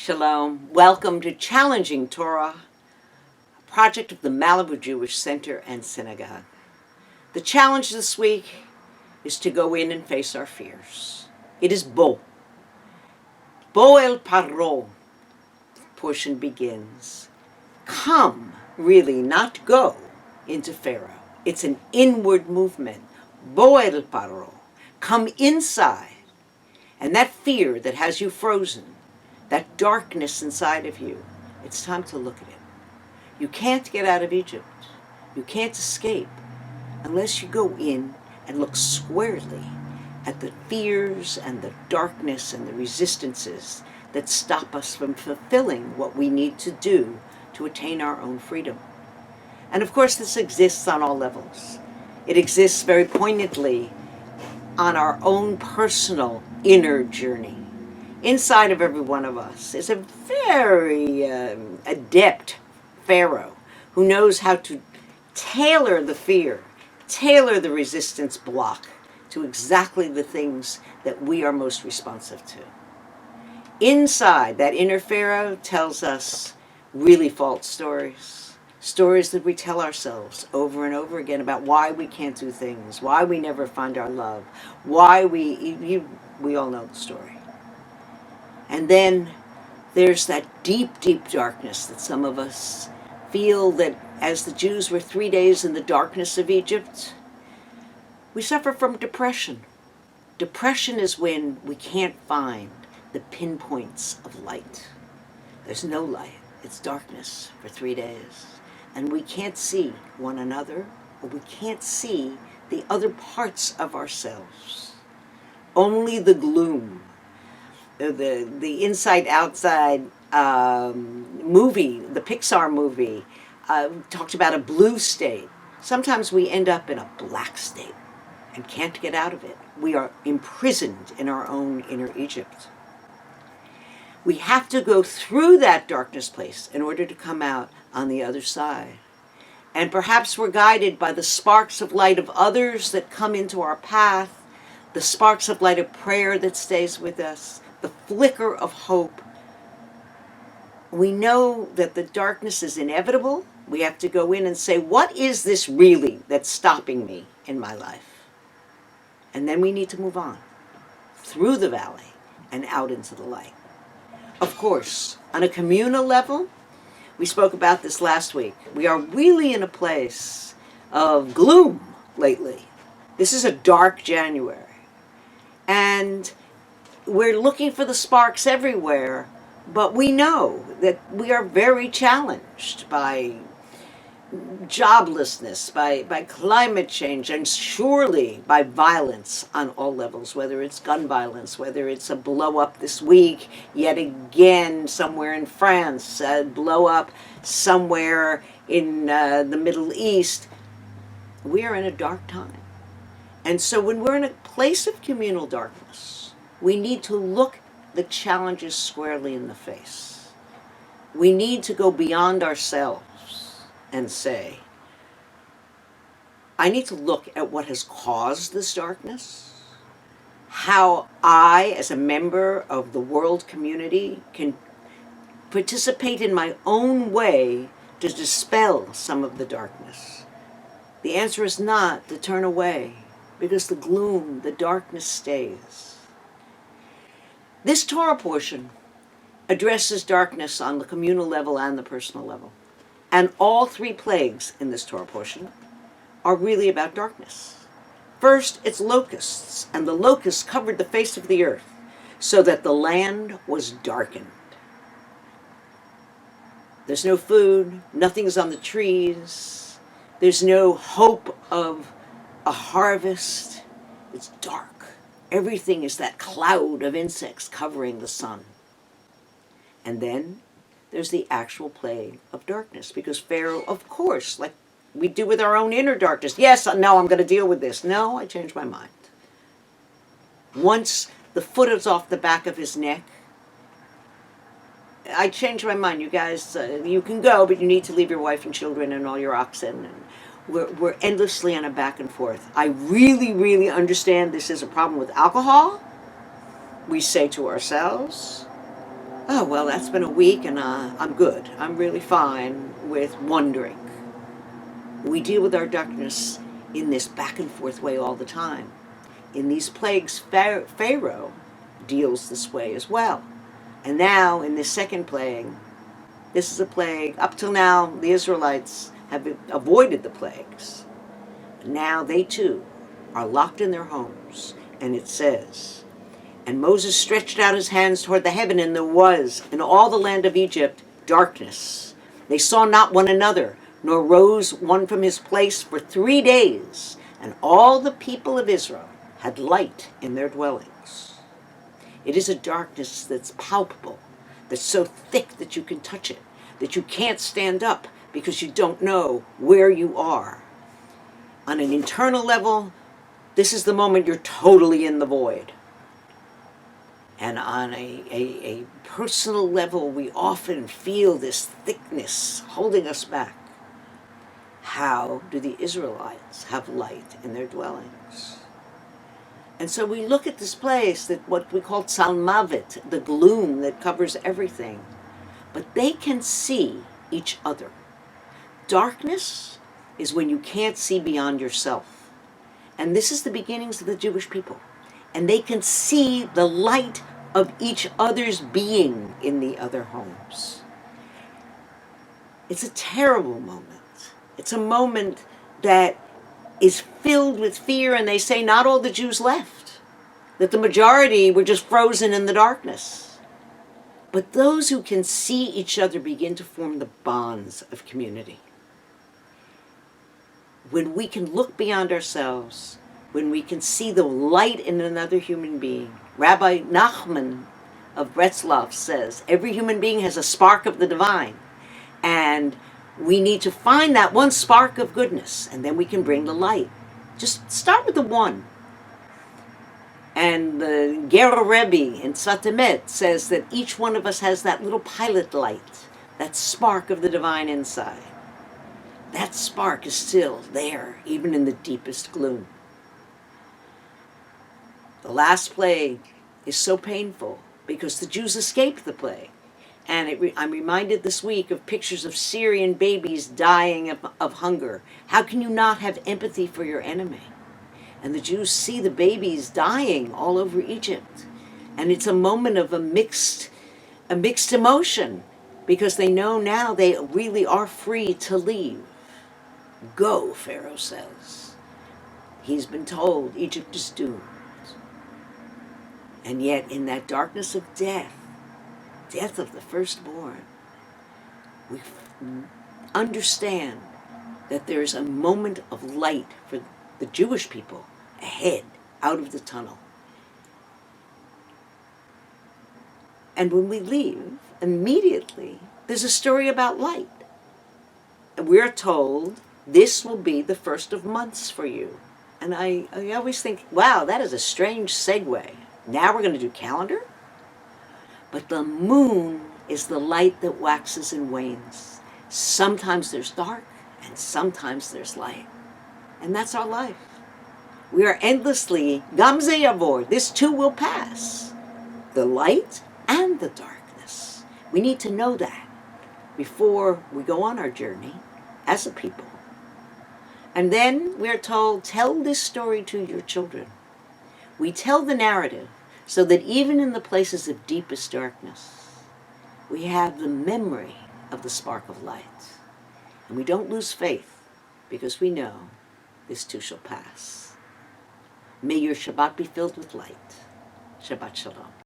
Shalom. Welcome to Challenging Torah, a project of the Malibu Jewish Center and Synagogue. The challenge this week is to go in and face our fears. It is Bo. Bo el Paro. The portion begins. Come, really, not go, into Pharaoh. It's an inward movement. Bo el Paro. Come inside. And that fear that has you frozen, that darkness inside of you, it's time to look at it. You can't get out of Egypt. You can't escape unless you go in and look squarely at the fears and the darkness and the resistances that stop us from fulfilling what we need to do to attain our own freedom. And of course, this exists on all levels. It exists very poignantly on our own personal inner journey. Inside of every one of us is a very adept Pharaoh who knows how to tailor the fear, tailor the resistance block to exactly the things that we are most responsive to. Inside, that inner Pharaoh tells us really false stories, stories that we tell ourselves over and over again about why we can't do things, why we never find our love, why we all know the story. And then there's that deep, deep darkness that some of us feel that as the Jews were 3 days in the darkness of Egypt, we suffer from depression. Depression is when we can't find the pinpoints of light. There's no light. It's darkness for 3 days. And we can't see one another, or we can't see the other parts of ourselves. Only the gloom. The Inside Outside movie, the Pixar movie, talked about a blue state. Sometimes we end up in a black state and can't get out of it. We are imprisoned in our own inner Egypt. We have to go through that darkness place in order to come out on the other side. And perhaps we're guided by the sparks of light of others that come into our path, the sparks of light of prayer that stays with us, the flicker of hope. We know that the darkness is inevitable. We have to go in and say, what is this really that's stopping me in my life? And then we need to move on through the valley and out into the light. Of course, on a communal level, we spoke about this last week. We are really in a place of gloom lately. This is a dark January. And we're looking for the sparks everywhere, but we know that we are very challenged by joblessness, by climate change, and surely by violence on all levels, whether it's gun violence, whether it's a blow up this week, yet again somewhere in France, a blow up somewhere in the Middle East. We are in a dark time. And so when we're in a place of communal darkness, we need to look the challenges squarely in the face. We need to go beyond ourselves and say, I need to look at what has caused this darkness, how I, as a member of the world community, can participate in my own way to dispel some of the darkness. The answer is not to turn away, because the gloom, the darkness stays. This Torah portion addresses darkness on the communal level and the personal level. And all three plagues in this Torah portion are really about darkness. First, it's locusts, and the locusts covered the face of the earth so that the land was darkened. There's no food, nothing's on the trees, there's no hope of a harvest. It's dark. Everything is that cloud of insects covering the sun. And then there's the actual plague of darkness, because Pharaoh, of course, like we do with our own inner darkness, yes, no, I'm going to deal with this. No, I changed my mind. Once the foot is off the back of his neck, I changed my mind. You guys, you can go, but you need to leave your wife and children and all your oxen. And we're endlessly on a back and forth. I really, really understand this is a problem with alcohol. We say to ourselves, Oh, well, that's been a week, and I'm good. I'm really fine with wondering. We deal with our darkness in this back and forth way all the time. In these plagues, Pharaoh deals this way as well. And now, in this second plague, this is a plague. Up till now, the Israelites have avoided the plagues. Now they too are locked in their homes. And it says, "And Moses stretched out his hands toward the heaven, and there was in all the land of Egypt darkness. They saw not one another, nor rose one from his place for 3 days. And all the people of Israel had light in their dwellings." It is a darkness that's palpable, that's so thick that you can touch it, that you can't stand up because you don't know where you are. On an internal level, this is the moment you're totally in the void. And on a personal level, we often feel this thickness holding us back. How do the Israelites have light in their dwellings? And so we look at this place, that what we call Tzalmavet, the gloom that covers everything. But they can see each other. Darkness is when you can't see beyond yourself. And this is the beginnings of the Jewish people. And they can see the light of each other's being in the other homes. It's a terrible moment. It's a moment that is filled with fear, and they say not all the Jews left, that the majority were just frozen in the darkness. But those who can see each other begin to form the bonds of community. When we can look beyond ourselves, when we can see the light in another human being. Rabbi Nachman of Breslov says, every human being has a spark of the divine. And we need to find that one spark of goodness, and then we can bring the light. Just start with the one. And the Gero Rebbe in Tzatamet says that each one of us has that little pilot light, that spark of the divine inside. That spark is still there, even in the deepest gloom. The last plague is so painful because the Jews escaped the plague. And I'm reminded this week of pictures of Syrian babies dying of hunger. How can you not have empathy for your enemy? And the Jews see the babies dying all over Egypt. And it's a moment of a mixed emotion, because they know now they really are free to leave. Go, Pharaoh says. He's been told Egypt is doomed. And yet in that darkness of death of the firstborn, we understand that there's a moment of light for the Jewish people ahead, out of the tunnel. And when we leave, immediately, there's a story about light. And we're told, this will be the first of months for you. And I always think, wow, that is a strange segue. Now we're going to do calendar? But the moon is the light that waxes and wanes. Sometimes there's dark, and sometimes there's light. And that's our life. We are endlessly, Gamze Yavor, this too will pass. The light and the darkness. We need to know that before we go on our journey as a people. And then we're told, tell this story to your children. We tell the narrative so that even in the places of deepest darkness, we have the memory of the spark of light. And we don't lose faith, because we know this too shall pass. May your Shabbat be filled with light. Shabbat Shalom.